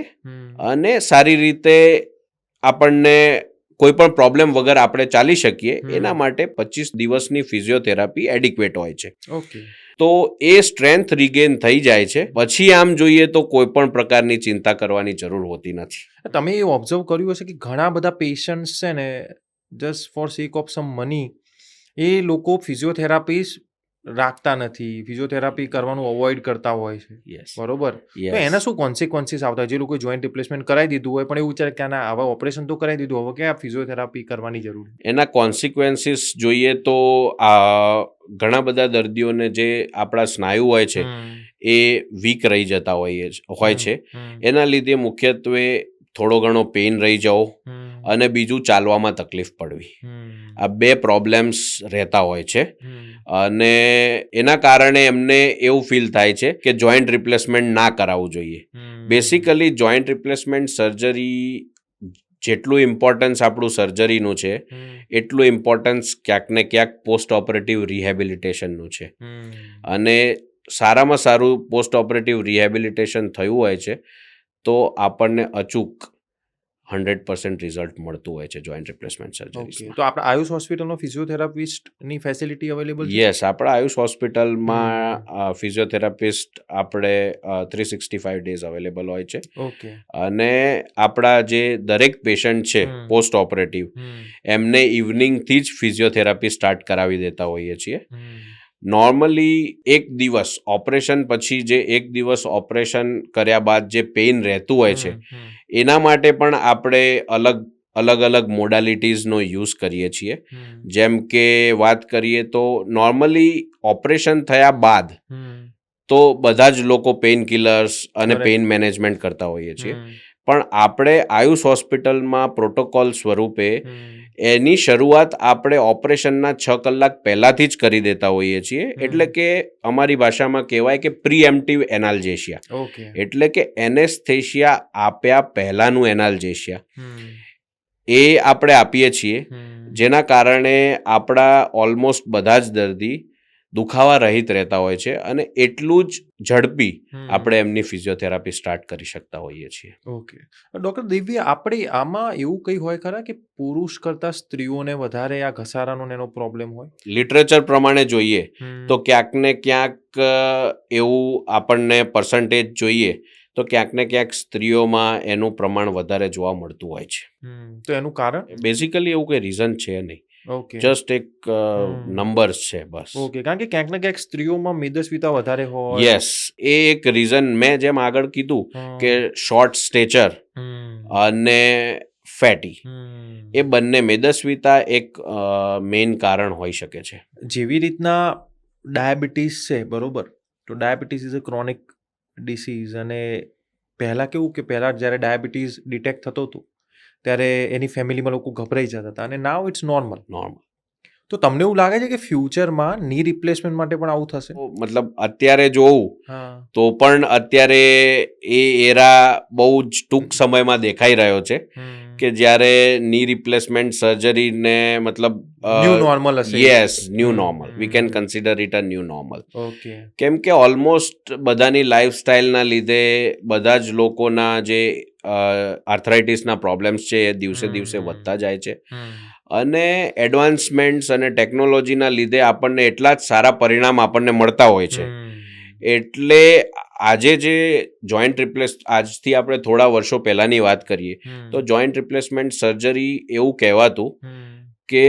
અને સારી રીતે આપણને કોઈ પણ પ્રોબ્લેમ વગર આપણે ચાલી શકીએ એના માટે 25 દિવસની ફિઝિયોથેરાપી એડિક્વેટ હોય છે. તો એ સ્ટ્રેન્થ રિગેન થઈ જાય છે પછી આમ જોઈએ તો કોઈ પણ પ્રકારની ચિંતા કરવાની જરૂર હોતી નથી. તમે એ ઓબ્ઝર્વ કર્યું હશે કે ઘણા બધા પેશન્ટ્સ છે ને, just for sake of some money એ લોકો ફિઝિયોથેરાપી રાખતા નથી, ફિઝિયોથેરાપી કરવાનું અવોઇડ કરતા હોય છે. બરોબર? તો એના શું કોન્સિક્વન્સીસ આવતા હોય? જે લોકોએ જોઈન્ટ રિપ્લેસમેન્ટ કરાવી દીધું હોય પણ એવું વિચારે કે ના, હવે ઓપરેશન તો કરાવી દીધું, હવે ક્યાં ફિઝિયોથેરાપી કરવાની જરૂર? એના કોન્સિક્વન્સીસ જોઈએ તો ઘણા બધા દર્દીઓને જે આપણા સ્નાયુ હોય છે એ વીક રહી જતા હોય છે. એના લીધે મુખ્યત્વે થોડો ઘણો પેઇન રહી જવો અને બીજું ચાલવામાં તકલીફ પડવી, આ 2 પ્રોબ્લેમ્સ રહેતા હોય છે. અને એના કારણે એમને એવું ફીલ થાય છે કે જોઈન્ટ રિપ્લેસમેન્ટ ના કરાવવું જોઈએ. બેસિકલી જોઈન્ટ રિપ્લેસમેન્ટ સર્જરી જેટલું ઇમ્પોર્ટન્સ આપણું સર્જરીનું છે એટલું ઇમ્પોર્ટન્સ ક્યાંક ને ક્યાંક પોસ્ટ ઓપરેટિવ રિહેબિલિટેશનનું છે. અને સારામાં સારું પોસ્ટ ઓપરેટિવ રિહેબિલિટેશન થયું હોય છે તો આપણને અચૂક 100% રિઝલ્ટ મળતું હોય છે જોઈન્ટ રિપ્લેસમેન્ટ સર્જરીમાં. તો આપણે આયુષ હોસ્પિટલમાં ફિઝિયોથેરાપિસ્ટની ફેસિલિટી અવેલેબલ છે? યસ, આપણા આયુષ હોસ્પિટલમાં ફિઝિયોથેરાપિસ્ટ આપણે 365 ડેઝ અવેલેબલ હોય છે. અને આપણા જે દરેક પેશન્ટ છે પોસ્ટ ઓપરેટિવ એમને ઇવનિંગથી જ ફિઝિયોથેરાપી સ્ટાર્ટ કરાવી દેતા હોઈએ છીએ. નોર્મલી એક દિવસ ઓપરેશન પછી જે એક દિવસ ઓપરેશન કર્યા બાદ જે પેઇન રહેતું હોય છે એના માટે પણ આપણે અલગ મોડાલિટીઝનો યુઝ કરીએ છીએ. જેમ કે વાત કરીએ તો નોર્મલી ઓપરેશન થયા બાદ તો બધા જ લોકો પેઇન કિલર્સ અને પેઇન મેનેજમેન્ટ કરતા હોઈએ છીએ, પણ આપણે આયુષ હોસ્પિટલમાં પ્રોટોકોલ સ્વરૂપે એની શરૂઆત આપણે ઓપરેશનના 6 કલાક પહેલાથી જ કરી દેતા હોઈએ છીએ. એટલે કે અમારી ભાષામાં કહેવાય કે પ્રીએમ્પ્ટિવ એનાલ્જેશિયા, એટલે કે એનેસ્થેશિયા આપ્યા પહેલાનું એનાલ્જેશિયા એ આપણે આપીએ છીએ, જેના કારણે આપણા ઓલમોસ્ટ બધા જ દર્દી દુખાવા રહિત રહેતા હોય છે અને એટલું જ ઝડપી આપણે એમની ફિઝિયોથેરાપી સ્ટાર્ટ કરી શકતા હોઈએ છીએ. ઓકે ડૉક્ટર દિવ્ય, આપણે આમાં એવું કંઈ હોય ખરા કે પુરુષ કરતાં સ્ત્રીઓને વધારે આ ઘસારાનો એનો પ્રોબ્લેમ હોય? લિટરેચર પ્રમાણે જોઈએ તો ક્યાંક ને ક્યાંક એવું આપણને પર્સન્ટેજ જોઈએ તો ક્યાંક ને ક્યાંક સ્ત્રીઓમાં એનું પ્રમાણ વધારે જોવા મળતું હોય છે. તો એનું કારણ? બેઝિકલી એવું કંઈ રીઝન છે નહીં, જસ્ટ એક નંબર્સ છે બસ. ઓકે, કારણ કે ક્યાંક ને ક્યાંક સ્ત્રીઓમાં મેદસ્વીતા વધારે હોય. યસ, એ એક રીઝન. મેં જેમ આગળ કીધું કે શોર્ટ સ્ટેચર અને ફેટી, એ બંને મેદસ્વીતા એક મેઇન કારણ હોઈ શકે છે. જેવી રીતના ડાયાબિટીસ છે, બરોબર, તો diabetes is a chronic disease, અને પહેલાં કેવું કે પહેલાં જ્યારે ડાયાબિટીસ ડિટેક્ટ થતો હતો ત્યારે એની ફેમિલીમાં લોકો ગભરાઈ જતા હતા, અને નાવ ઇટ્સ નોર્મલ. તો તમને એવું લાગે છે કે ફ્યુચરમાં ની રિપ્લેસમેન્ટ માટે પણ આવું થશે? મતલબ અત્યારે જોવું તો પણ અત્યારે એ એરા બહુ જ ટૂંક સમયમાં દેખાઈ રહ્યો છે કે જ્યારે ની રિપ્લેસમેન્ટ સર્જરીને મતલબ ન્યૂ નોર્મલ હશે. Yes, new normal, we can consider it a new normal. Okay. કેમ કે ઓલમોસ્ટ બધાની લાઈફસ્ટાઈલના લીધે બધા જ લોકોના જે આર્થરાઇટિસના પ્રોબ્લેમ્સ છે એ દિવસે દિવસે વધતા જાય છે, અને એડવાન્સમેન્ટ્સ અને ટેકનોલોજીના લીધે આપણને એટલા જ સારા પરિણામ આપણને મળતા હોય છે. એટલે આજે જે જોઈન્ટ આજથી આપણે થોડા વર્ષો પહેલાંની વાત કરીએ તો જોઈન્ટ રિપ્લેસમેન્ટ સર્જરી એવું કહેવાતું કે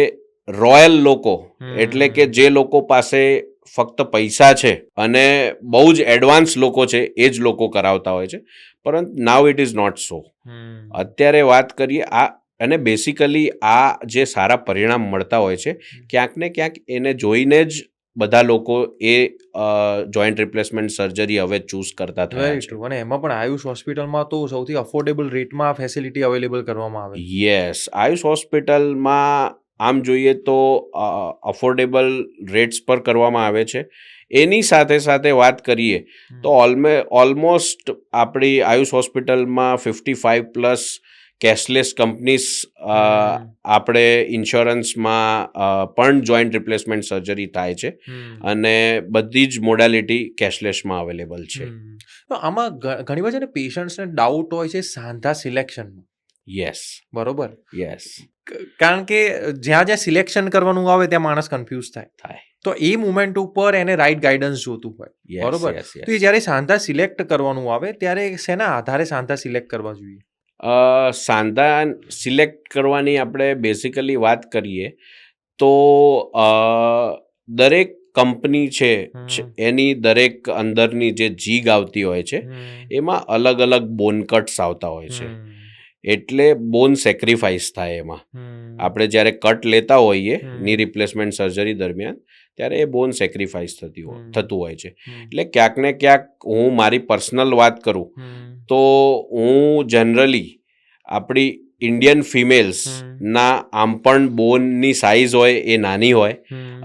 રોયલ લોકો, એટલે કે જે લોકો પાસે ફક્ત પૈસા છે અને બહુ જ એડવાન્સ લોકો છે એ જ લોકો કરાવતા હોય છે, પરંતુ now it is not so. અત્યારે વાત કરીએ અને બેસિકલી આ જે સારા પરિણામ મળતા હોય છે ક્યાંક ને ક્યાંક એને જોઈને જ બધા લોકો એ જોઈન્ટ રિપ્લેસમેન્ટ સર્જરી હવે ચૂઝ કરતા થયા છે. અને એમાં પણ આયુષ હોસ્પિટલમાં તો સૌથી અફોર્ડેબલ રેટમાં આ ફેસિલિટી અવેલેબલ કરવામાં આવે. યસ, આયુષ હોસ્પિટલમાં આમ જોઈએ તો અફોર્ડેબલ રેટ્સ પર કરવામાં આવે છે. એની સાથે સાથે વાત કરીએ તો ઓલમોસ્ટ આપણી આયુષ હોસ્પિટલમાં 55+ કેશલેસ કંપનીઝ આપણે ઇન્સ્યોરન્સમાં પણ જોઈન્ટ રિપ્લેસમેન્ટ સર્જરી થાય છે, અને બધી જ મોડાલિટી કેશલેસમાં અવેલેબલ છે. તો આમાં ઘણી વાર છે ને પેશન્ટ્સને ડાઉટ હોય છે સાંધા સિલેક્શનમાં. યસ, બરોબર. યસ, કારણ કે જ્યાં જ્યાં સિલેક્શન કરવાનું આવે ત્યાં માણસ કન્ફ્યુઝ થાય. તો એ મુમેન્ટ ઉપર એને રાઈટ ગાઈડન્સ જોતું હોય, બરોબર. તો એ જ્યારે સાંધા સિલેક્ટ કરવાનું આવે ત્યારે શેના આધારે સાંધા સિલેક્ટ કરવા જોઈએ? સાંધા સિલેક્ટ કરવાની આપણે બેઝિકલી વાત કરીએ તો દરેક કંપની છે એની દરેક અંદરની જે જીગ આવતી હોય છે એમાં અલગ અલગ બોન કટ્સ આવતા હોય છે, એટલે બોન સેક્રિફાઈસ થાય. એમાં આપણે જ્યારે કટ લેતા હોઈએ ની રિપ્લેસમેન્ટ સર્જરી દરમિયાન ત્યારે એ બોન સેક્રિફાઈસ થતું હોય છે. એટલે ક્યાંક ને ક્યાંક હું મારી પર્સનલ વાત કરું તો હું જનરલી આપણી ઇન્ડિયન ફિમેલ્સના આમ પણ બોનની સાઇઝ હોય એ નાની હોય,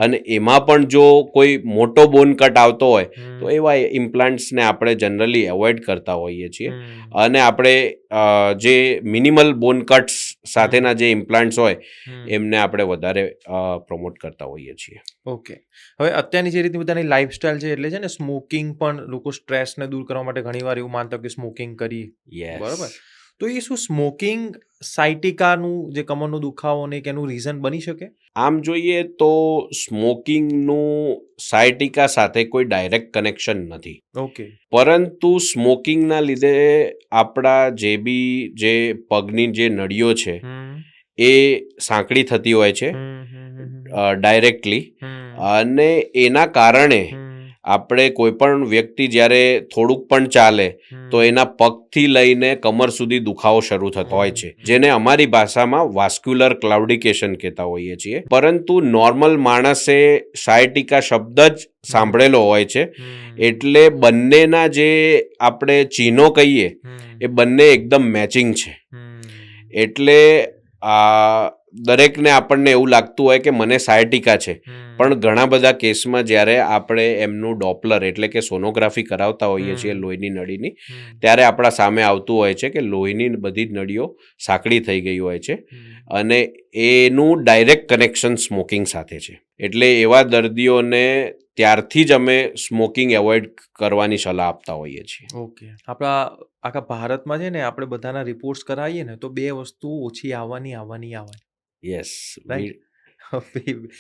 અને એમાં પણ જો કોઈ મોટો બોન કટ આવતો હોય તો એવા ઇમ્પ્લાન્ટ્સને આપણે જનરલી એવોઇડ કરતા હોઈએ છીએ, અને આપણે જે મિનિમલ બોન કટ્સ સાથેના જે ઇમ્પ્લાન્ટ્સ હોય એમને આપણે વધારે પ્રમોટ કરતા હોઈએ છીએ. ઓકે. હવે અત્યારની જે રીતની બધાની લાઈફસ્ટાઈલ છે એટલે છે ને સ્મોકિંગ પણ લોકો સ્ટ્રેસને દૂર કરવા માટે ઘણીવાર એવું માનતા કે સ્મોકિંગ કરી, બરાબર. તો એ શું સ્મોકિંગ સાયટિકાનું જે કમરનો દુખાવો ને કે એનું રીઝન બની શકે? આમ જોઈએ તો સ્મોકિંગનું સાયટિકા સાથે કોઈ ડાયરેક્ટ કનેક્શન નથી. ઓકે. પરંતુ સ્મોકિંગના લીધે આપણા જે પગની જે નળીઓ છે એ સાંકડી થતી હોય છે ડાયરેક્ટલી, અને એના કારણે આપણે કોઈ પણ વ્યક્તિ જ્યારે થોડુંક પણ ચાલે તો એના પગથી લઈને કમર સુધી દુખાવો શરૂ થતો હોય છે, જેને અમારી ભાષામાં વાસ્ક્યુલર ક્લાઉડિકેશન કહેતા હોઈએ છીએ. પરંતુ નોર્મલ માણસે સાયટિકા શબ્દ જ સાંભળેલો હોય છે, એટલે બંનેના જે આપણે ચિહ્નો કહીએ એ બંને એકદમ મેચિંગ છે. એટલે દરેકને આપણને એવું લાગતું હોય કે મને સાયટિકા છે, પણ ઘણા બધા કેસમાં જ્યારે આપણે એમનું ડોપલર એટલે કે સોનોગ્રાફી કરાવતા હોઈએ છીએ લોહીની નળીની, ત્યારે આપણા સામે આવતું હોય છે કે લોહીની બધી જ નળીઓ સાંકડી થઈ ગઈ હોય છે અને એનું ડાયરેક્ટ કનેક્શન સ્મોકિંગ સાથે છે. એટલે એવા દર્દીઓને ત્યારથી જ અમે સ્મોકિંગ એવોઇડ કરવાની સલાહ આપતા હોઈએ છીએ. ઓકે. આપણા આખા ભારતમાં છે ને આપણે બધાના રિપોર્ટ્સ કરાવીએ ને તો 2 વસ્તુ ઓછી આવવાની. યસ,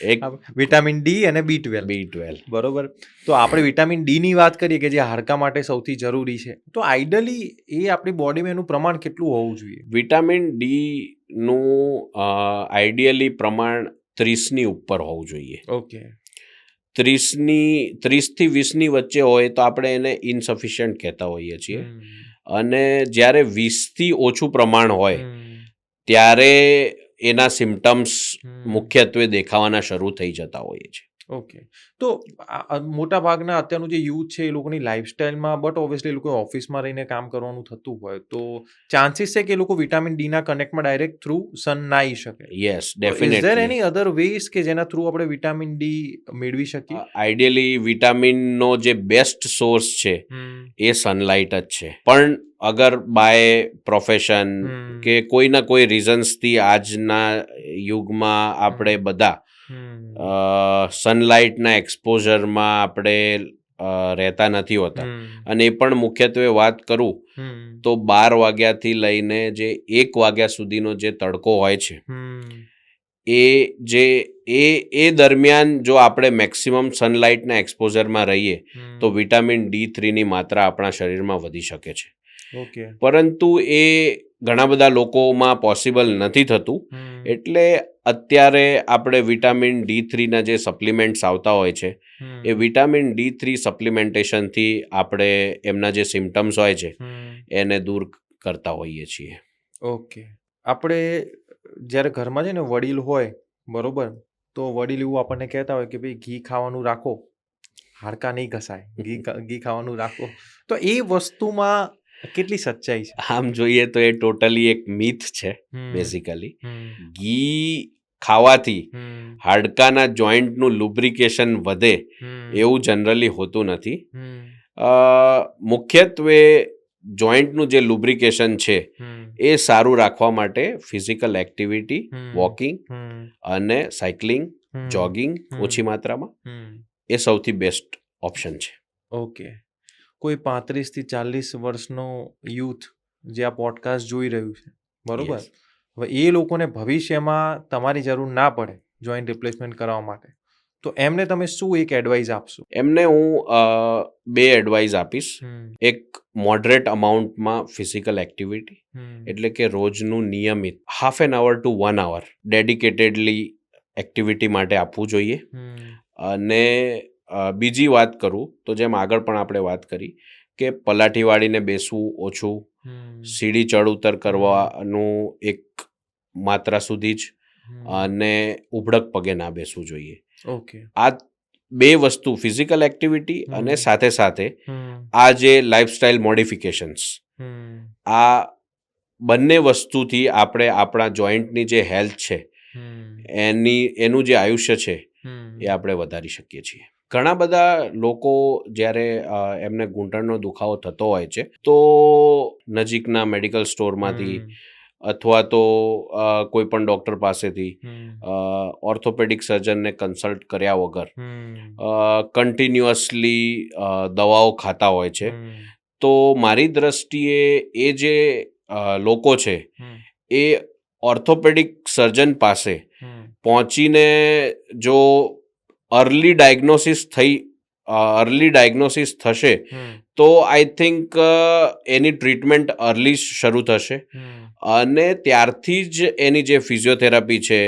એક વિટામિન ડી અને B12. બરોબર. તો આપણે વિટામિન ડી ની વાત કરીએ કે જે હાડકા માટે સૌથી જરૂરી છે, તો આઈડિયલી એ આપણી બોડીમાં એનું પ્રમાણ કેટલું હોવું જોઈએ? વિટામિન ડી નું આઈડિયલી પ્રમાણ 30ની ઉપર હોવું જોઈએ. ઓકે. 30 થી 20ની વચ્ચે હોય તો આપણે એને ઇનસફિશિયન્ટ કહેતા હોઈએ છીએ, અને જ્યારે 20થી ઓછું પ્રમાણ હોય ત્યારે એના સિમ્ટમ્સ મુખ્યત્વે દેખાવાના શરૂ થઈ જતા હોઈએ છે. ઓકે. તો મોટા ભાગના અત્યારનું જે યુથ છે એ લોકોની લાઈફસ્ટાઈલમાં, બટ ઓબ્વિયસલી એ લોકો ઓફિસમાં રહીને કામ કરવાનું થતું હોય તો ચાન્સીસ છે કે એ લોકો વિટામિન ડી ના કનેક્ટમાં ડાયરેક્ટ થ્રુ સન ના આવી શકે. Yes, is there definitely. Any other ways કે જેના થ્રુ આપણે વિટામિન ડી મેળવી શકીએ? આઈડિયલી વિટામિનનો જે બેસ્ટ સોર્સ છે એ સનલાઇટ જ છે, પણ અગર બાય પ્રોફેશન કે કોઈના કોઈ રીઝન્સથી આજના યુગમાં આપણે બધા સનલાઇટના એક્સપોઝરમાં આપણે રહેતા નથી હોતા, અને એ પણ મુખ્યત્વે વાત કરું તો 12 વાગ્યાથી લઈને જે 1 વાગ્યા સુધીનો જે તડકો હોય છે એ દરમિયાન જો આપણે મેક્સિમમ સનલાઇટના એક્સપોઝરમાં રહીએ તો વિટામિન D3ની માત્રા આપણા શરીરમાં વધી શકે છે. ઓકે. પરંતુ એ ઘણા બધા લોકોમાં પોસિબલ નથી થતું, એટલે અત્યારે આપણે વિટામિન D3ના જે સપ્લિમેન્ટ્સ આવતા હોય છે એ વિટામિન D3 સપ્લિમેન્ટેશનથી આપણે એમના જે સિમ્ટમ્સ હોય છે એને દૂર કરતા હોઈએ છીએ. ઓકે. આપણે જ્યારે ઘરમાં છે ને વડીલ હોય, બરોબર, તો વડીલ એવું આપણને કહેતા હોય કે ભાઈ ઘી ખાવાનું રાખો, હાડકા નહીં ઘસાય, ઘી ખાવાનું રાખો. તો એ વસ્તુમાં કેટલી સચ્ચાઈ છે? આમ જોઈએ તો એ ટોટલી એક મિથ છે. બેઝિકલી ઘી ખાવાથી હાડકાના જોઈન્ટનું લુબ્રિકેશન વધે એવું જનરલી હોતું નથી. મુખ્યત્વે જોઈન્ટનું જે લુબ્રિકેશન છે એ સારું રાખવા માટે ફિઝિકલ એક્ટિવિટી, વોકિંગ અને સાયકલિંગ, જોગિંગ ઓછી માત્રામાં એ સૌથી બેસ્ટ ઓપ્શન છે. ઓકે. કોઈ 35 થી 40 વર્ષનો યુથ જે આ પોડકાસ્ટ જોઈ રહ્યું છે, બરોબર, Yes. હવે એ લોકોને ભવિષ્યમાં તમારી જરૂર ના પડે જોઈન્ટ રિપ્લેસમેન્ટ કરવા માટે, તો એમને તમે શું એક એડવાઇસ આપશો? એમને હું 2 એડવાઇસ આપીશ. એક મોડરેટ અમાઉન્ટમાં ફિઝિકલ એક્ટિવિટી, એટલે કે રોજનું નિયમિત 1/2 hour to 1 hour dedicatedly activity માટે આપવું જોઈએ. અને બીજી વાત કરું તો જેમ આગળ પણ આપણે વાત કરી કે પલાઠી વાળીને બેસવું ઓછું, સીડી ચડ ઉતર કરવાનું એક માત્રા સુધી જ, અને ઉભડક પગે ના બેસવું જોઈએ. ઓકે. આ 2 વસ્તુ, ફિઝિકલ એક્ટિવિટી અને સાથે સાથે આ જે લાઈફસ્ટાઈલ મોડિફિકેશન્સ, આ બંને વસ્તુથી આપણે આપણા જોઈન્ટની જે હેલ્થ છે એનું જે આયુષ્ય છે એ આપણે વધારી શકીએ છીએ. ઘણા બધા લોકો જ્યારે એમને ઘૂંટણનો દુખાવો થતો હોય છે તો નજીકના મેડિકલ સ્ટોરમાંથી અથવા તો કોઈ પણ ડૉક્ટર પાસેથી ઓર્થોપેડિક સર્જનને કન્સલ્ટ કર્યા વગર કન્ટિન્યુઅસલી દવાઓ ખાતા હોય છે. તો મારી દ્રષ્ટિએ એ જે લોકો છે એ ઓર્થોપેડિક સર્જન પાસે પહોંચીને જો અર્લી ડાયગ્નોસિસ થશે તો I think any treatment early શરૂ થશે, અને ત્યારથી જ એની જે ફિઝિયોથેરાપી છે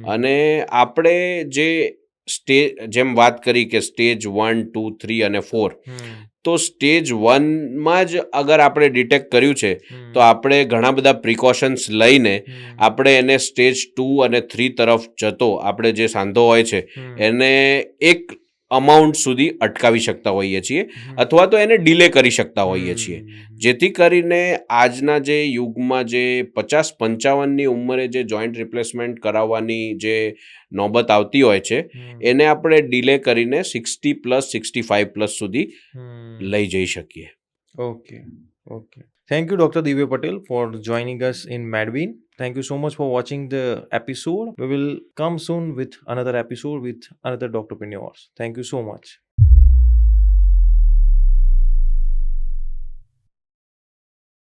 અને આપણે જે જેમ વાત કરી કે સ્ટેજ 1, 2, 3 અને 4, તો સ્ટેજ 1માં જ અગર આપણે ડિટેક્ટ કર્યું છે તો આપણે ઘણા બધા પ્રિકોશન્સ લઈને આપણે એને સ્ટેજ 2 અને 3 તરફ જતો આપણે જે સાંધો હોય છે એને એક અમાઉન્ટ સુધી અટકાવી શકતા હોઈએ છીએ અથવા તો એને ડિલે કરી શકતા હોઈએ છીએ, જેથી કરીને આજના જે યુગમાં જે 50-55ની ઉંમરે જે જોઈન્ટ રિપ્લેસમેન્ટ કરાવવાની જે નોબત આવતી હોય છે એને આપણે ડિલે કરીને 60+, 65+ સુધી લઈ જઈ શકીએ. Okay. Thank you, Dr. Divya Patel, for joining us in Madween. Thank you so much for watching the episode. We will come soon with another episode with another doctorpreneurs. Thank you so much.